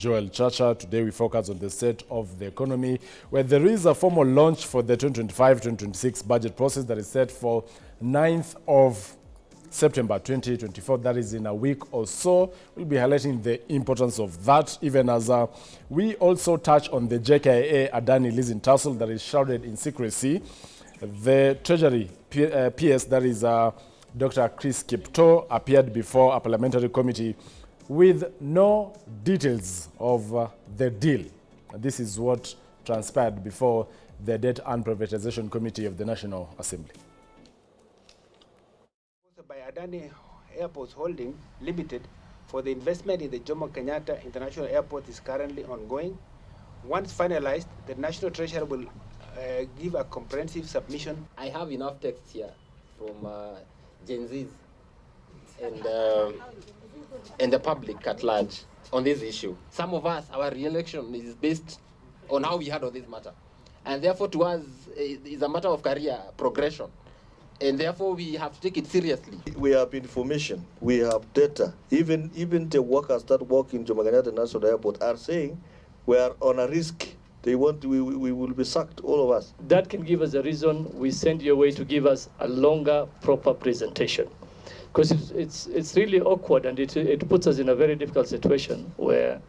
Joel Chacha. Today we focus on the state of the economy, where there is a formal launch for the 2025-2026 budget process that is set for 9th of September 2024. That is in a week or so. We'll be highlighting the importance of that, even as we also touch on the JKIA and Adani leasing tussle that is shrouded in secrecy. The Treasury PS, that is Dr. Chris Kipto, appeared before a parliamentary committee with no details of the deal. This is what transpired before the Debt and Privatization Committee of the National Assembly. By Adani Airports Holding Limited for the investment in the Jomo Kenyatta International Airport is currently ongoing. Once finalized, the National Treasury will give a comprehensive submission. I have enough text here from Gen Zs and the public at large on this issue. Some of us, our re-election is based on how we had on this matter. And therefore to us, it's a matter of career progression. And therefore we have to take it seriously. We have information, we have data. Even the workers that work in Jomo Kenyatta National Airport are saying we are on a risk. We will be sacked, all of us. That can give us a reason we send you away to give us a longer, proper presentation. Because it's really awkward, and it puts us in a very difficult situation where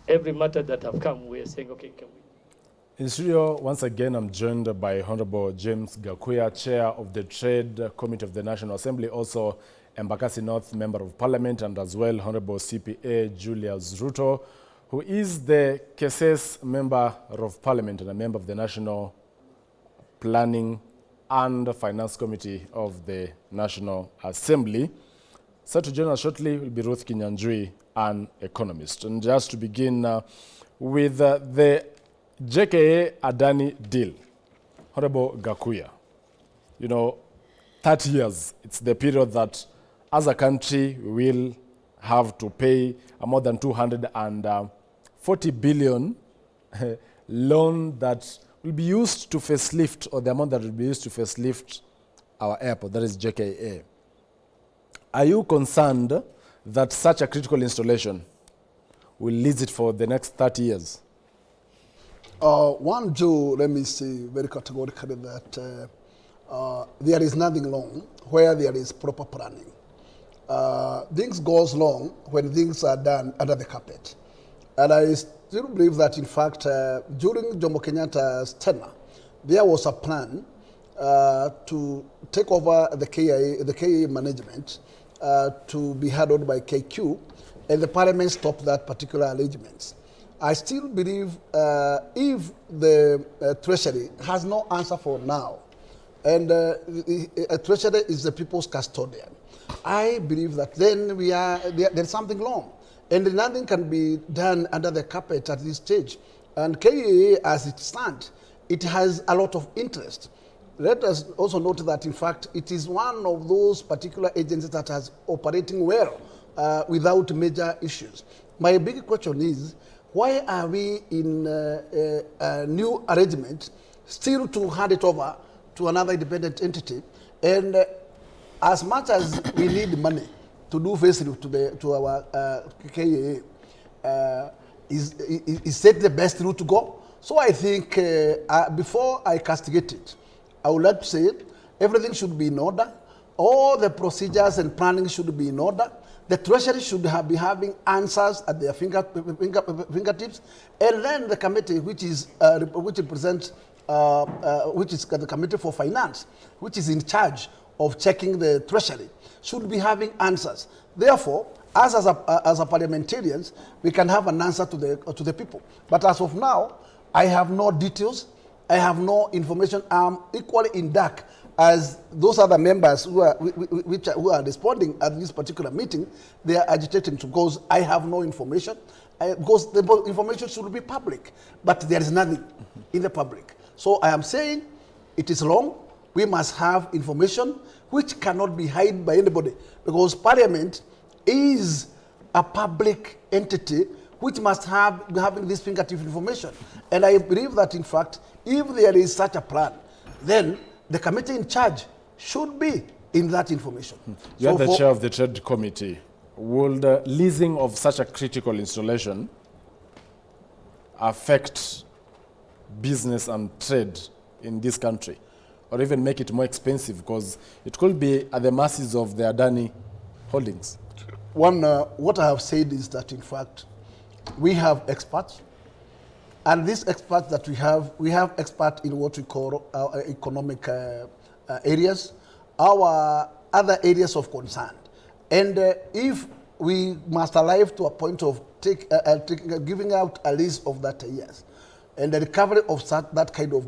every matter that have come, we are saying, okay, can we? In studio, once again, I'm joined by Honorable James Gakuya, Chair of the Trade Committee of the National Assembly, also Embakasi North Member of Parliament, and as well Honorable CPA Julius Ruto, who is the Cases Member of Parliament and a member of the National Planning and Finance Committee of the National Assembly. Set to join us shortly will be Ruth Kinyanjui, an economist. And just to begin with the JKIA Adani deal, Honorable Gakuya, 30 years, it's the period that as a country we will have to pay a more than 240 billion loan that will be used to facelift, or the amount that will be used to facelift our airport, that is JKIA. Are you concerned that such a critical installation will lease it for the next 30 years? One, Joe, let me say very categorically that there is nothing wrong where there is proper planning. Things goes wrong when things are done under the carpet. And I still believe that, in fact, during Jomo Kenyatta's tenure, there was a plan to take over the KIA management to be handled by KQ, and the parliament stopped that particular arrangement. I still believe if the Treasury has no answer for now, and Treasury is the people's custodian, I believe that then there's something wrong. And nothing can be done under the carpet at this stage. And KIA, as it stands, it has a lot of interest. Let us also note that, in fact, it is one of those particular agencies that has operating well without major issues. My big question is, why are we in a new arrangement still to hand it over to another independent entity? And as much as we need money to do facelift to our KIA, is that the best route to go? So I think before I castigate it, I would like to say everything should be in order. All the procedures and planning should be in order. The Treasury should be having answers at their fingertips, and then the committee, which represents, which is the Committee for Finance, which is in charge of checking the Treasury, should be having answers. Therefore, as a parliamentarians, we can have an answer to the people. But as of now, I have no details. I have no information. I'm equally in dark as those other members who are responding at this particular meeting. They are agitating because I have no information. Because the information should be public, but there is nothing in the public. So I am saying it is wrong. We must have information which cannot be hidden by anybody, because Parliament is a public entity which must have having this fingertip information. And I believe that, in fact, if there is such a plan, then the committee in charge should be in that information. You are the chair of the Trade Committee. Would leasing of such a critical installation affect business and trade in this country, or even make it more expensive, because it could be at the mercies of the Adani holdings? What I have said is that, in fact, we have experts, and these experts that we have experts in what we call our economic areas, our other areas of concern. And if we must arrive to a point of giving out a list of that years, and the recovery of that kind of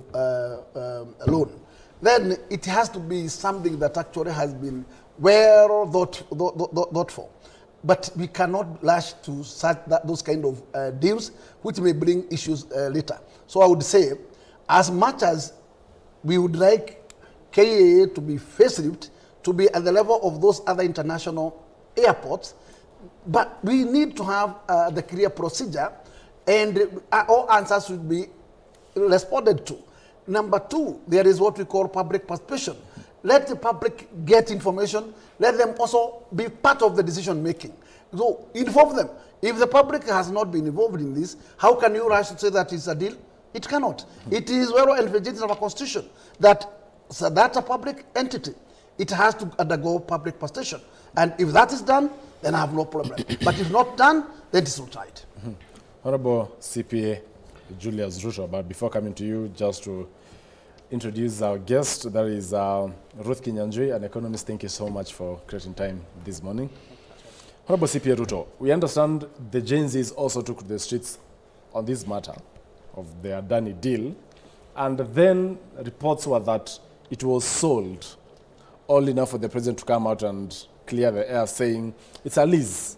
loan, then it has to be something that actually has been well thought for. But we cannot rush to those kind of deals which may bring issues later. So I would say, as much as we would like KIA to be facelift, to be at the level of those other international airports, but we need to have the clear procedure, and all answers should be responded to. Number two, there is what we call public participation. Let the public get information. Let them also be part of the decision making. So involve them. If the public has not been involved in this, how can you rush to say that it's a deal? It cannot. It is well envisaged in our constitution that that's a public entity. It has to undergo public participation. And if that is done, then I have no problem. But if not done, then it is not right. Honorable CPA Julius Ruto, but before coming to you, just to introduce our guest, that is Ruth Kinyanjui, an economist. Thank you so much for creating time this morning. Honorable CPA Ruto, we understand the Gen Zs also took to the streets on this matter of the Adani deal, and then reports were that it was sold, all enough for the president to come out and clear the air, saying it's a lease.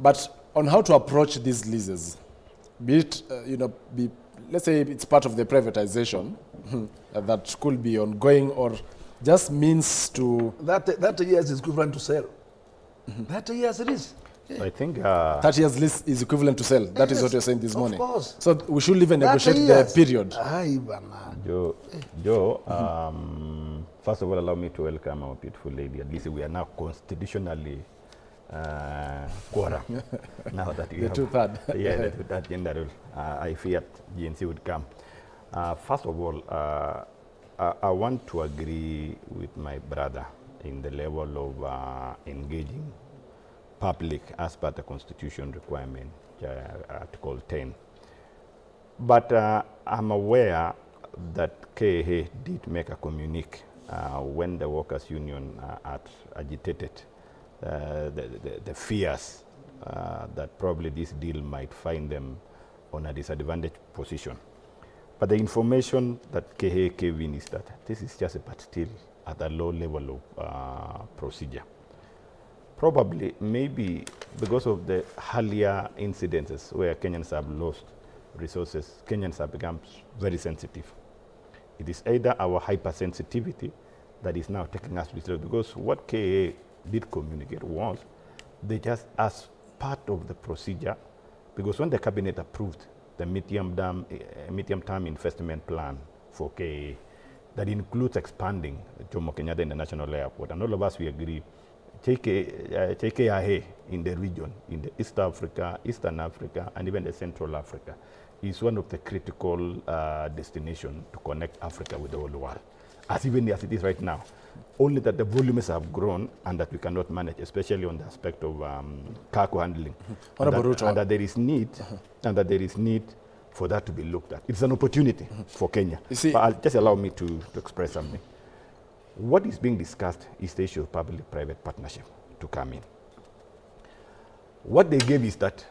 But on how to approach these leases, be it, let's say it's part of the privatization that could be ongoing, or just means to... That years is equivalent to sell. That years it is. I think 30 years lease is equivalent to sell. That is what you're saying this morning. Of course. So we should even negotiate the period. Joe, first of all, allow me to welcome our beautiful lady. At least we are now constitutionally quorum. Now that you The have, two-third. Yeah, the two-third gender rule. I feared GNC would come. First of all, I want to agree with my brother in the level of engaging public as per the constitution requirement, Article 10. But I'm aware that KIA did make a communique when the workers' union agitated the fears that probably this deal might find them on a disadvantaged position. But the information that KIA gave in is that this is just but still at a low level of procedure. Probably, maybe because of the earlier incidences where Kenyans have lost resources, Kenyans have become very sensitive. It is either our hypersensitivity that is now taking us to this level, because what KIA did communicate was they just, as part of the procedure, because when the cabinet approved the medium-term investment plan for KIA, that includes expanding Jomo Kenyatta International Airport, and all of us, we agree, JKIA in the region, in the East Africa, Eastern Africa, and even the Central Africa, is one of the critical destinations to connect Africa with the whole world, as even as it is right now. Only that the volumes have grown and that we cannot manage, especially on the aspect of cargo handling, and that there is need, for that to be looked at. It's an opportunity for Kenya. But just allow me to express something. What is being discussed is the issue of public-private partnership to come in. What they gave is that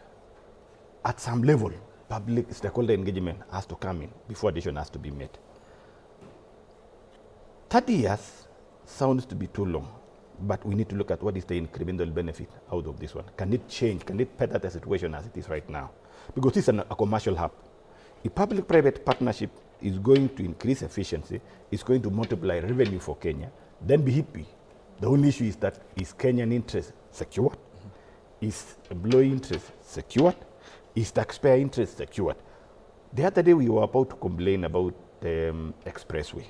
at some level, public stakeholder engagement has to come in before decision has to be made. 30 years sounds to be too long, but we need to look at what is the incremental benefit out of this one. Can it change? Can it better the situation as it is right now? Because this is a commercial hub. If public-private partnership is going to increase efficiency, it's going to multiply revenue for Kenya, then be happy. The only issue is that is Kenyan interest secured? Is employee interest secured? Is taxpayer interest secured? The other day we were about to complain about the expressway.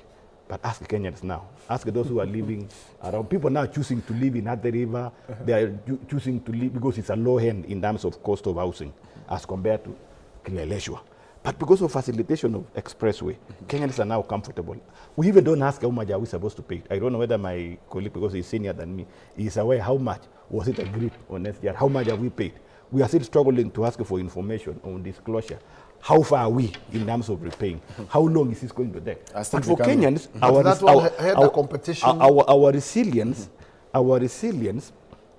But ask Kenyans now. Ask those who are living around. People now choosing to live in Athi River. They are choosing to live because it's a low end in terms of cost of housing as compared to Kileleshwa. But because of facilitation of expressway, Kenyans are now comfortable. We even don't ask how much are we supposed to pay. I don't know whether my colleague, because he's senior than me, is aware how much was it agreed on SGR, how much have we paid. We are still struggling to ask for information on disclosure. How far are we in terms of repaying? How long is this going to take? But for Kenyans, our resilience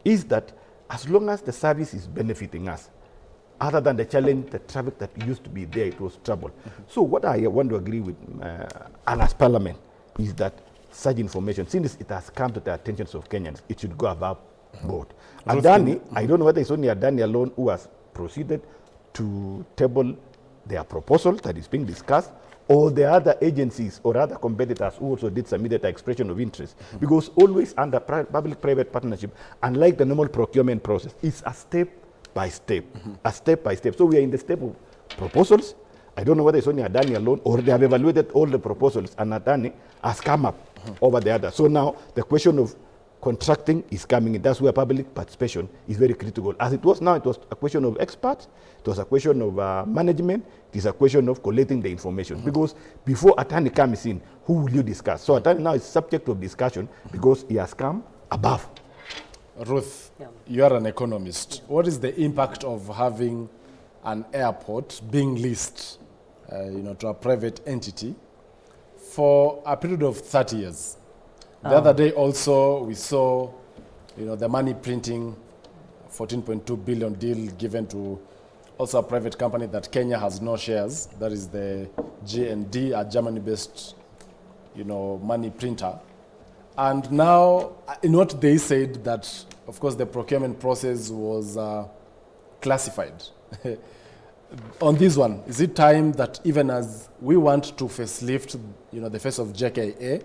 is that as long as the service is benefiting us, other than the challenge, the traffic that used to be there, it was trouble. So what I want to agree with and as Parliament is that such information, since it has come to the attention of Kenyans, it should go above board. Adani, I don't know whether it's only Adani alone who has proceeded to table their proposal that is being discussed, or the other agencies or other competitors who also did submit an expression of interest. Because always under public-private partnership, unlike the normal procurement process, it's a step by step, a step by step. So we are in the step of proposals. I don't know whether it's only Adani alone or they have evaluated all the proposals and Adani has come up over the other. So now the question of contracting is coming in. That's where public participation is very critical. As it was now, it was a question of experts, it was a question of management, it is a question of collecting the information. Because before Adani comes in, who will you discuss? So Adani now is subject of discussion because he has come above. Ruth, you are an economist. What is the impact of having an airport being leased to a private entity for a period of 30 years? The other day also we saw the money printing 14.2 billion deal given to also a private company that Kenya has no shares. That is the G&D, a Germany-based money printer. And now, in what they said that, of course, the procurement process was classified. On this one, is it time that even as we want to facelift, the face of JKIA,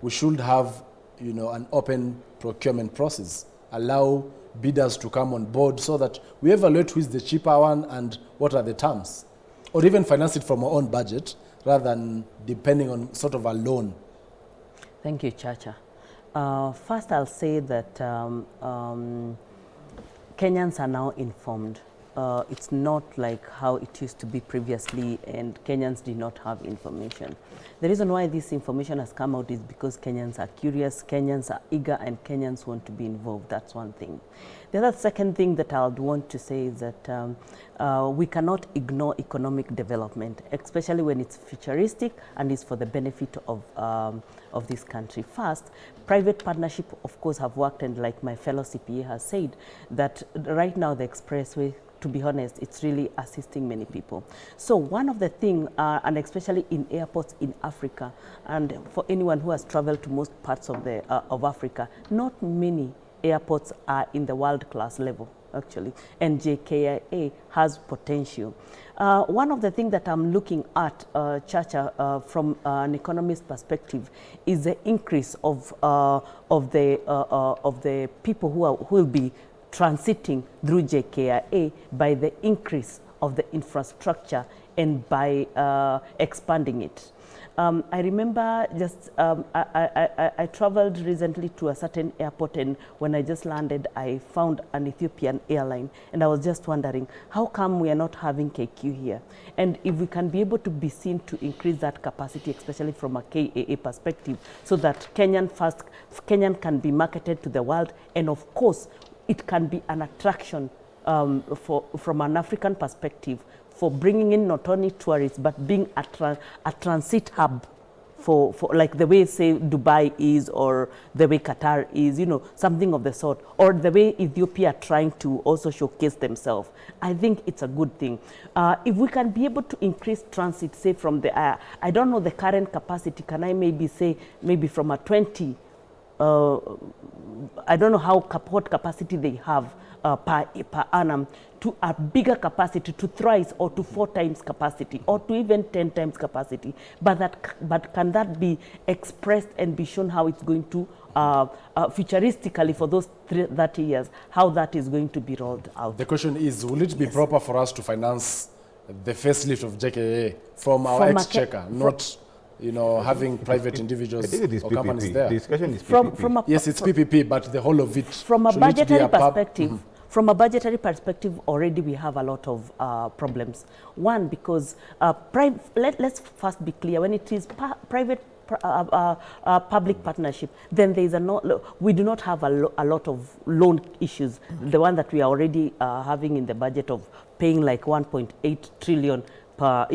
we should have, an open procurement process, allow bidders to come on board so that we evaluate who is the cheaper one and what are the terms, or even finance it from our own budget rather than depending on sort of a loan? Thank you, Chacha. First, I'll say that Kenyans are now informed. It's not like how it used to be previously, and Kenyans did not have information. The reason why this information has come out is because Kenyans are curious, Kenyans are eager, and Kenyans want to be involved. That's one thing. The other second thing that I would want to say is that we cannot ignore economic development, especially when it's futuristic and is for the benefit of this country. First, private partnership, of course, have worked, and like my fellow CPA has said, that right now the expressway, to be honest, it's really assisting many people. So one of the things, and especially in airports in Africa, and for anyone who has traveled to most parts of Africa, not many airports are in the world-class level, actually, and JKIA has potential. One of the things that I'm looking at, Chacha, from an economist perspective, is the increase of the people who will be transiting through JKIA by the increase of the infrastructure and by expanding it. I remember just, I traveled recently to a certain airport, and when I just landed, I found an Ethiopian airline, and I was just wondering, how come we are not having KQ here? And if we can be able to be seen to increase that capacity, especially from a KAA perspective, so that Kenyan can be marketed to the world, and of course, it can be an attraction from an African perspective for bringing in not only tourists, but being a transit hub for like the way, say, Dubai is, or the way Qatar is, something of the sort, or the way Ethiopia are trying to also showcase themselves. I think it's a good thing. If we can be able to increase transit, say, from the, I don't know the current capacity, can I maybe say, maybe from a 20, I don't know what capacity they have per annum, to a bigger capacity, to thrice or to 4 times capacity, or to even 10 times capacity. But can that be expressed and be shown how it's going to, futuristically for those 30 years, how that is going to be rolled out? The question is, will it be proper for us to finance the facelift of JKIA from our exchequer, not having private individuals or companies there? The discussion is PPP. Yes, it's PPP, but the whole of it. From a budgetary perspective, From a budgetary perspective, already we have a lot of problems. One, because let's first be clear, when it is private public partnership, then there is we do not have a lot of loan issues. The one that we are already having in the budget of paying like 1.8 trillion per,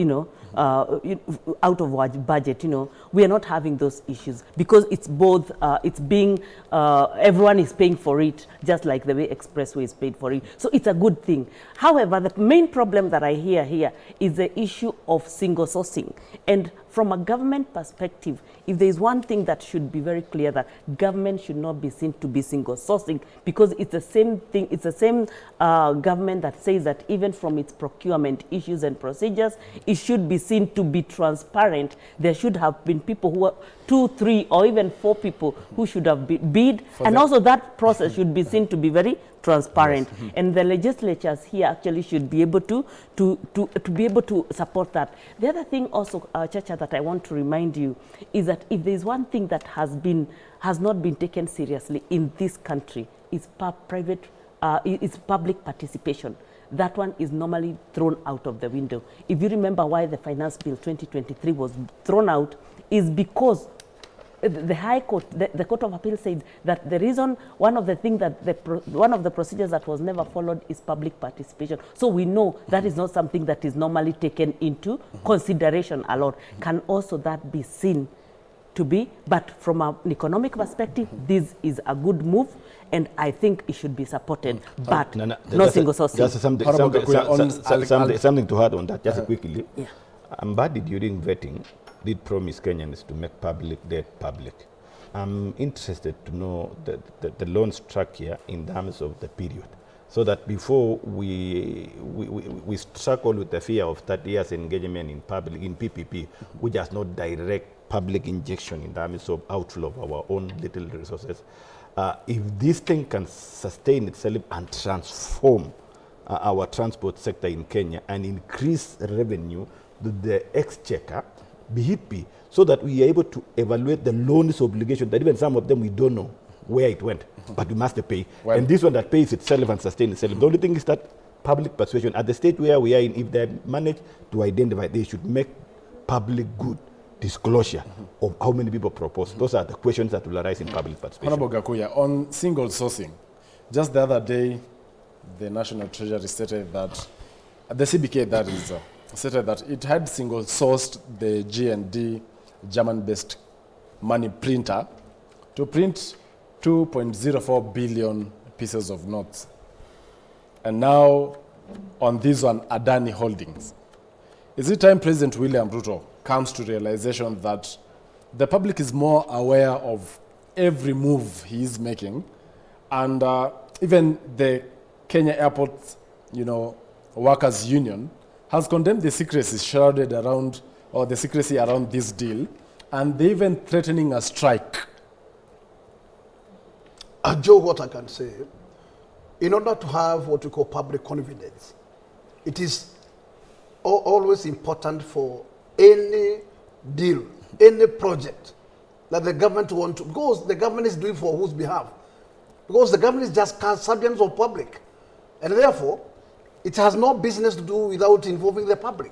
out of our budget, we are not having those issues because it's both, it's being, everyone is paying for it, just like the way Expressway is paid for it. So it's a good thing. However, the main problem that I hear here is the issue of single sourcing. And from a government perspective, if there is one thing that should be very clear, that government should not be seen to be single sourcing, because it's the same thing, it's the same government that says that even from its procurement issues and procedures, it should be seen to be transparent. There should have been people who are 2, 3, or even 4 people who should have bid, and also that process should be seen to be very transparent. Yes. And the legislatures here actually should be able to be able to support that. The other thing also, Chacha, that I want to remind you is that if there is one thing that has not been taken seriously in this country, is public participation. That one is normally thrown out of the window. If you remember why the Finance Bill 2023 was thrown out, is because the High Court, the Court of Appeal said that the reason, one of the things that one of the procedures that was never followed is public participation. So we know that is not something that is normally taken into consideration a lot. Can also that be seen to be, but from an economic perspective, this is a good move, and I think it should be supported, but no single sourcing. Just something to add on that, just quickly. Yeah. Mbadi during vetting did promise Kenyans to make public debt public. I'm interested to know the loan structure in terms of the period, so that before we struggle with the fear of 30 years engagement in PPP, we just not direct public injection in terms of outflow of our own little resources. If this thing can sustain itself and transform our transport sector in Kenya and increase revenue to the exchequer, BHP, so that we are able to evaluate the loans obligation, that even some of them we don't know where it went, but we must pay. Well, and this one that pays itself and sustains itself. The only thing is that public persuasion, at the state where we are in, if they manage to identify, they should make public good disclosure of how many people propose. Those are the questions that will arise in public participation. Honorable Gakuya, on single sourcing, just the other day, the National Treasury stated that, the CBK that is, stated that it had single sourced the G&D German-based money printer to print 2.04 billion pieces of notes. And now, on this one, Adani Holdings. Is it time President William Ruto comes to realization that the public is more aware of every move he is making, and even the Kenya Airport, Workers Union has condemned the secrecy shrouded around, or the secrecy around this deal, and they even threatening a strike. Joe, what I can say, in order to have what we call public confidence, it is always important for any deal, any project that the government wants to, because the government is doing for whose behalf? Because the government is just subjects of public. And therefore, it has no business to do without involving the public.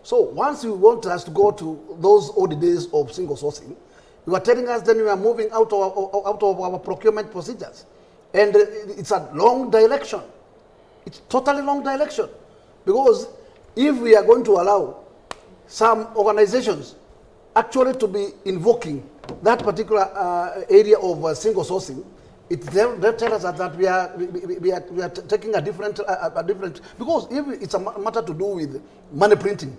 So once you want us to go to those old days of single sourcing, you are telling us then we are moving out of our procurement procedures. And it's a long direction. It's totally long direction. Because if we are going to allow some organizations actually to be invoking that particular area of single sourcing, they tell us that we are taking a different, because if it's a matter to do with money printing,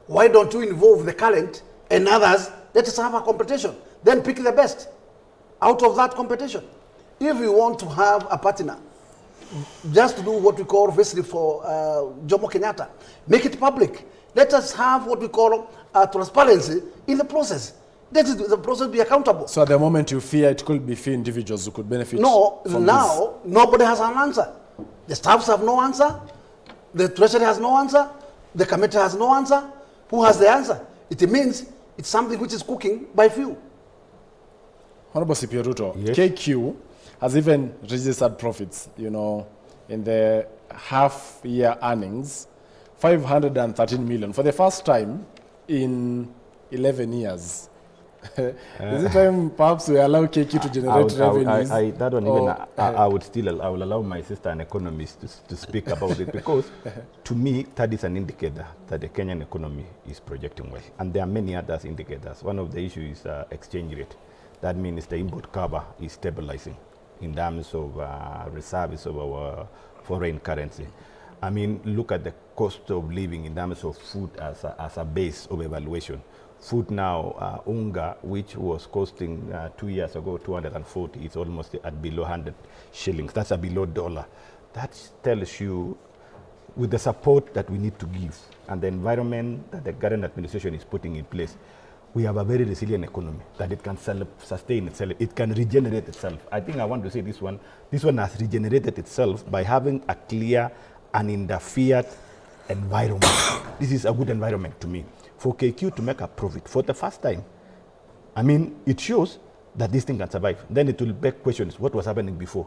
why don't you involve the current and others? Let us have a competition. Then pick the best out of that competition. If we want to have a partner, just to do what we call basically for Jomo Kenyatta, make it public. Let us have what we call transparency in the process. Let the process be accountable. So at the moment you fear it could be few individuals who could benefit from now this. Nobody has an answer. The staffs have no answer. The treasury has no answer. The committee has no answer. Who has the answer? It means it's something which is cooking by few. Honorable CP Ruto, yes. KQ has even registered profits, in the half-year earnings, 513 million for the first time in 11 years. Is it time perhaps we allow KQ to generate revenues? That one even, I will allow my sister, an economist, to speak about it, because to me, that is an indicator that the Kenyan economy is projecting well. And there are many other indicators. One of the issues is exchange rate. That means the import cover is stabilizing in terms of reserves of our foreign currency. I mean, look at the cost of living in terms of food as a base of evaluation. Food now, unga, which was costing 2 years ago 240, is almost at below 100 shillings. That's a below $1. That tells you, with the support that we need to give and the environment that the current administration is putting in place, we have a very resilient economy, that it can sustain itself, it can regenerate itself. I think I want to say this one has regenerated itself by having a clear and interfered environment. This is a good environment to me. For KQ to make a profit for the first time, I mean, it shows that this thing can survive. Then it will beg questions, what was happening before?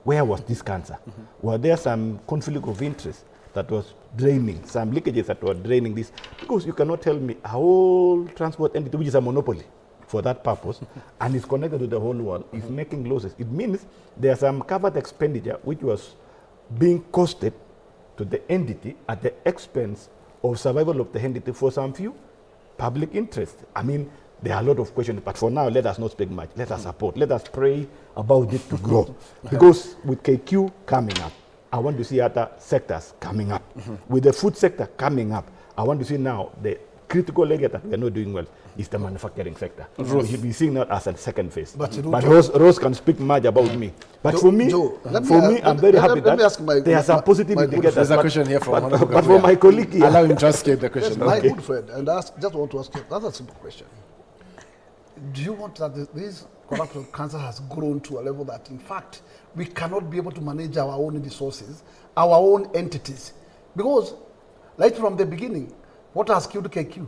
Where was this cancer? Were there some conflict of interest that was draining, some leakages that were draining this? Because you cannot tell me a whole transport entity, which is a monopoly for that purpose, and is connected to the whole world, is making losses. It means there's some covered expenditure which was being costed to the entity at the expense of survival of the entity for some few public interest. I mean, there are a lot of questions, but for now, let us not speak much. Let us support. Let us pray about it to grow. Because with KQ coming up, I want to see other sectors coming up. With the food sector coming up, I want to see now the critical area that we are not doing well is the manufacturing sector. We should be seeing that as a second phase. But Rose can speak much about me. But for me, I'm very happy that there are some positive indicators. There's a question here from but for my colleague here, allow him to ask the question. My good friend, and just want to ask you, that's a simple question. Do you want that this corruption cancer has grown to a level that, in fact, we cannot be able to manage our own resources, our own entities? Because right from the beginning, what has killed KQ?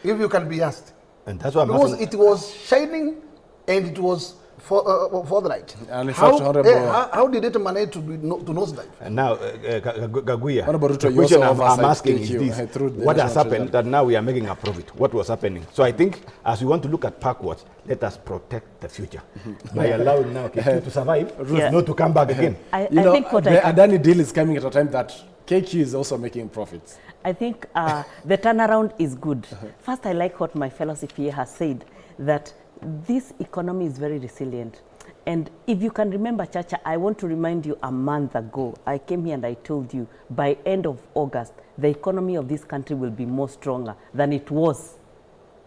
If you can be asked. And that's what because it was shining and it was forthright. And in fact, how did it manage to nosedive? And now, Gaguia, the question I'm asking is this: what has happened that now we are making a profit? What was happening? So I think, as we want to look at backwards, let us protect the future by allowing now KQ to survive, not to come back again. I think the Adani deal is coming at a time that KQ is also making profits. I think the turnaround is good. First, I like what my fellow CPA has said, that this economy is very resilient. And if you can remember, Chacha, I want to remind you, a month ago, I came here and I told you, by end of August, the economy of this country will be more stronger than it was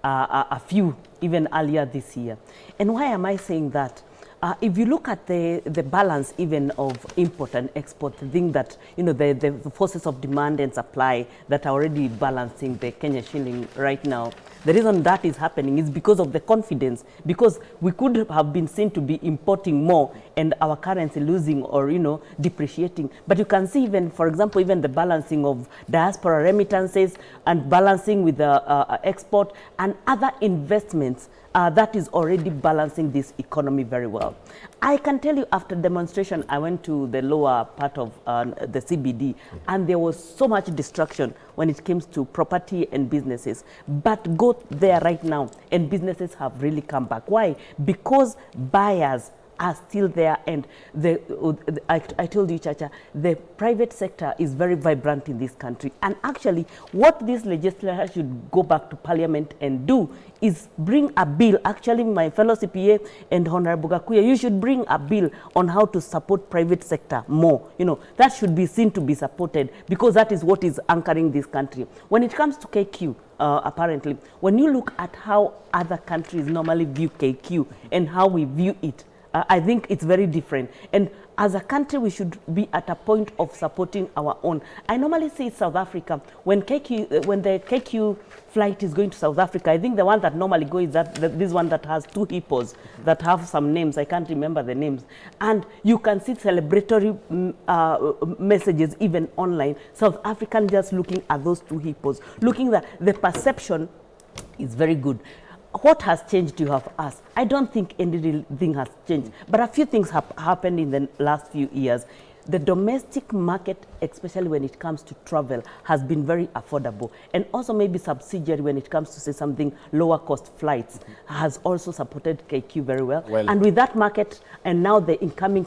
a few, even earlier this year. And why am I saying that? If you look at the balance even of import and export, the thing that, you know, the forces of demand and supply that are already balancing the Kenya shilling right now, the reason that is happening is because of the confidence, because we could have been seen to be importing more and our currency losing or, you know, depreciating. But you can see even, for example, even the balancing of diaspora remittances and balancing with the export and other investments, that is already balancing this economy very well. I can tell you, after demonstration, I went to the lower part of the CBD, and there was so much distraction when it comes to property and businesses. But go there right now, and businesses have really come back. Why? Because buyers are still there, and I told you, Chacha, the private sector is very vibrant in this country. And actually, what this legislature should go back to Parliament and do is bring a bill. Actually, my fellow CPA and Honorable Gakuya, you should bring a bill on how to support private sector more. You know, that should be seen to be supported, because that is what is anchoring this country. When it comes to KQ, apparently, when you look at how other countries normally view KQ and how we view it, I think it's very different. And as a country, we should be at a point of supporting our own. I normally say South Africa, when the KQ flight is going to South Africa, I think the one that normally goes is this one that has two hippos that have some names. I can't remember the names. And you can see celebratory messages even online. South African just looking at those two hippos, looking that the perception is very good. What has changed, you have asked? I don't think anything has changed, but a few things have happened in the last few years. the domestic market, especially when it comes to travel, has been very affordable. And also maybe subsidiary when it comes to, say, something lower cost flights has also supported KQ very well. And with that market and now the incoming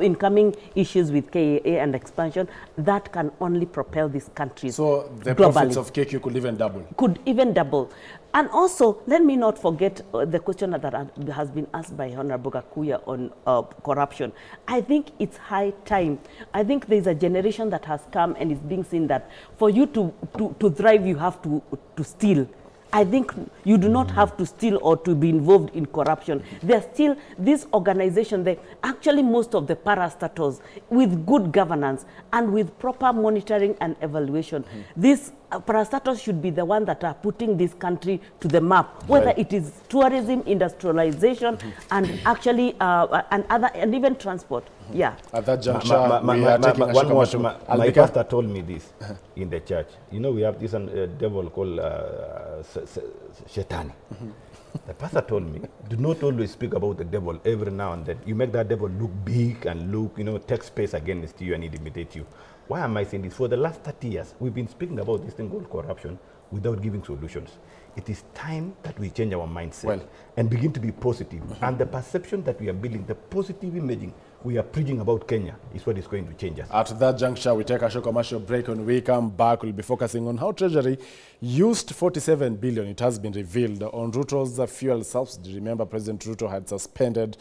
incoming issues with KIA and expansion, that can only propel these countries. So the globally. profits of KQ could even double. Could even double. And also, let me not forget the question that has been asked by Honorable Gakuya on corruption. I think it's high time. I think there's a generation that has come and is being seen that for you to thrive, you have to steal. I think you do not have to steal or to be involved in corruption. There's still this organization, actually most of the parastatals with good governance and with proper monitoring and evaluation. These parastatals should be the ones that are putting this country to the map, whether it is tourism, industrialization, and actually and even transport. Yeah. At that juncture, we are taking one more. My pastor told me this in the church. You know, we have this devil called Shetani. The pastor told me, do not always speak about the devil every now and then. You make that devil look big and look, take space against you and intimidate you. Why am I saying this? For the last 30 years, we've been speaking about this thing called corruption without giving solutions. It is time that we change our mindset and begin to be positive. And the perception that we are building, the positive imaging we are preaching about Kenya is what is going to change us. At that juncture, we take a short commercial break. When we come back, we'll be focusing on how Treasury used 47 billion, it has been revealed, on Ruto's fuel subsidy. Remember, President Ruto had suspended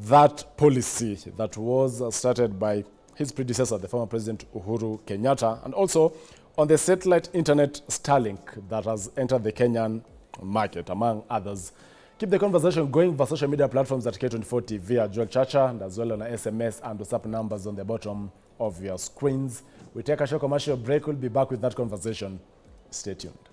that policy that was started by his predecessor, the former President Uhuru Kenyatta, and also on the satellite internet Starlink that has entered the Kenyan market, among others. Keep the conversation going via social media platforms at K24 TV, Joel Chacha, and as well on SMS and WhatsApp numbers on the bottom of your screens. We take a short commercial break. We'll be back with that conversation. Stay tuned.